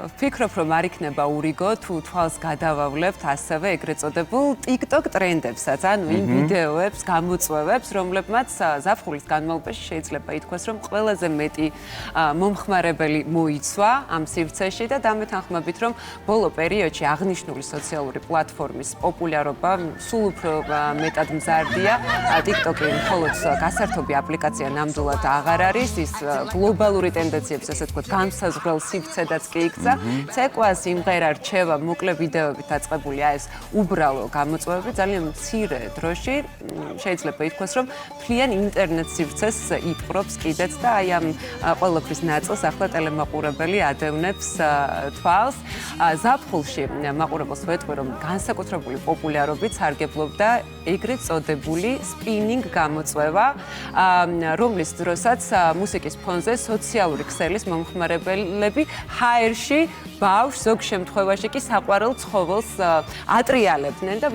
ვფიქრობ, რომ არ იქნება ურიგო თუ თვალს გადავავლებთ ასევე ეგრეთ წოდებულ TikTok ტრენდებსაც, ანუ იმ ვიდეოებს, გამოწვევებს, რომლებმაც ზაფხულის განმავლობაში შეიძლება ითქვას, რომ ყველაზე მეტი მომხმარებელი მოიცვა ამ სივრცეში და დამეთანხმებით, რომ ბოლო პერიოდში აღნიშნული სოციალური პლატფორმის პოპულარობა სულ უფრო მეტად მზარდია. TikTok-ი მხოლოდ გასართობი აპლიკაცია ნამდვილად აღარ არის, ის გლობალური ტენდენციებს, ასე ვთქვათ, განსაზღვრელ სივრცედაც კი იქცა. ცეკვას იმღერა რჩევა მოკლე ვიდეოებით დაწყებული ეს უბრალო გამოწვევები ძალიან მცირე დროში შეიძლება ითქვას, რომ მთლიან ინტერნეტ სივრცეს იპყრობს კიდეც და აი ამ ყველაფრის ნაწილს ახლა ტელემაყურებელი ადევნებს თვალს. ზაფხულში მაყურებელს ვეტყვი, რომ განსაკუთრებული პოპულარობით სარგებლობდა ეგრეთ წოდებული სპინინგ გამოწვევა, რომლის დროსაც მუსიკის ფონზე სოციალური ქსელის მომხმარებლები ჰაერში ბავშვს, ზოგ შემთხვევაში კი საყვარელ ცხოველს ატრიალებდნენ და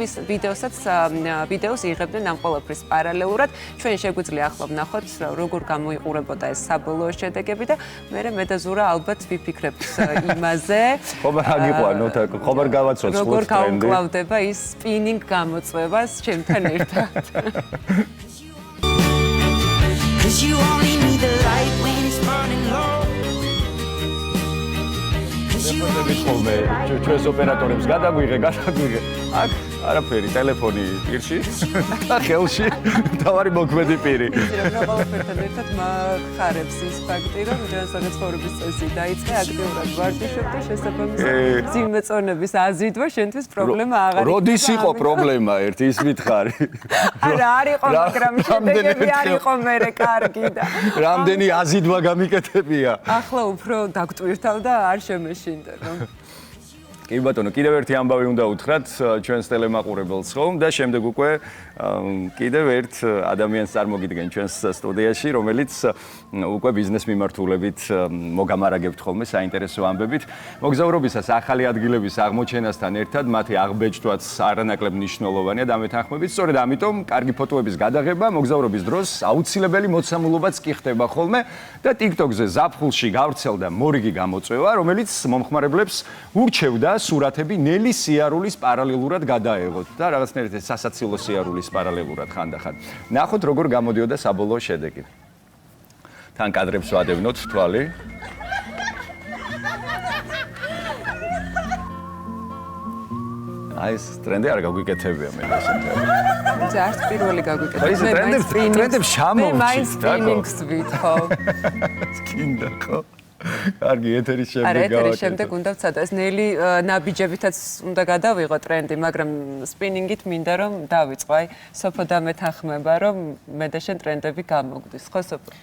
ვიდეოს იღებდნენ ამ ყველაფრის პარალელურად. ჩვენ შეგვიძლია ახლა ვნახოთ, როგორ გამოიყურებოდა ეს საბოლოო შედეგები და მე და ზურა ალბათ ვიფიქრებთ იმაზე. ხომ არ გავაცოცხლოთ ტრენდი. როგორ გაუკლავდება ის სპინინგ გამოწვევას ჩემთან ერთად. You only need the light when it's burning low. ჩვენს ოპერატორებს გადაგვიღე. აქ არაფერი, ტელეფონი პირში და ხელში თავარი მოქმედი პირი. ყველაფერთან ერთად მაგხარებს ის ფაქტი, რომ ჯანსაღი ცხოვრების წესი დაიწყე აქტიურად ვარჯიშობ და შესაბამისად ძიმეწონების აზიდვა შენთვის პრობლემა აღარ იქნება. როდის იყო პრობლემა ერთი ის მითხარი? არა, არ იყო, მაგრამ შედეგები არ იყო მერე კარგი და რამდენი აზიდვა გამიკეთებია? ახლა უფრო დაგტვირთავ და არ შემეშინდა რომ კი ბატონო, კიდევ ერთი ამბავი უნდა უთხრათ ჩვენს ტელემაყურებელს ხომ და შემდეგ უკვე კიდევ ერთ ადამიანს წარმოგიდგენ ჩვენს სტუდიაში, რომელიც უკვე ბიზნეს მიმართულებით მოგამარაგებთ ხოლმე საინტერესო ამბებით. მოგზაურობისას ახალი ადგილების აღმოჩენასთან ერთად მათი აღბეჭდვაც არანაკლებ მნიშვნელოვანია დამეთანხმებით. სწორედ ამიტომ კარგი ფოტოების გადაღება მოგზაურობის დროს აუცილებელი მოცემულობაც კი ხდება ხოლმე და TikTok-ზე ზაფხულში გავრცელდა მორიგი გამოწვევა, რომელიც მომხმარებლებს ურჩევდა სურათები ნელი სიარულის პარალელურად გადაეღოთ და რაღაცნაირად სასაცილო სიარულის პარალელურად ხანდახან. ნახოთ როგორ გამოდიოდა საბოლოო შედეგი. თან კადრებს ვადევნოთ თვალი. აი ეს ტრენდი არ გაგვიკეთებია მე ესეთი. ძარს პირველი გაგვიკეთე. აი ეს ტრენდებს შამოვჭით. მე მაინც სპინინგს ვითხოვ. კიდე ხო? კარგი, ეთერის შემდეგ არა, გავაკეთე. ეთერის შემდეგ უნდა ვცადო. ეს ნელი ნაბიჯებითაც უნდა გადავიღო ტრენდი, მაგრამ სპინინგით მინდა რომ დავიწყო. აი, სოფო დამეთანხმება, რომ მე და შენ ტრენდები გამოგდის. ხო, სოფო?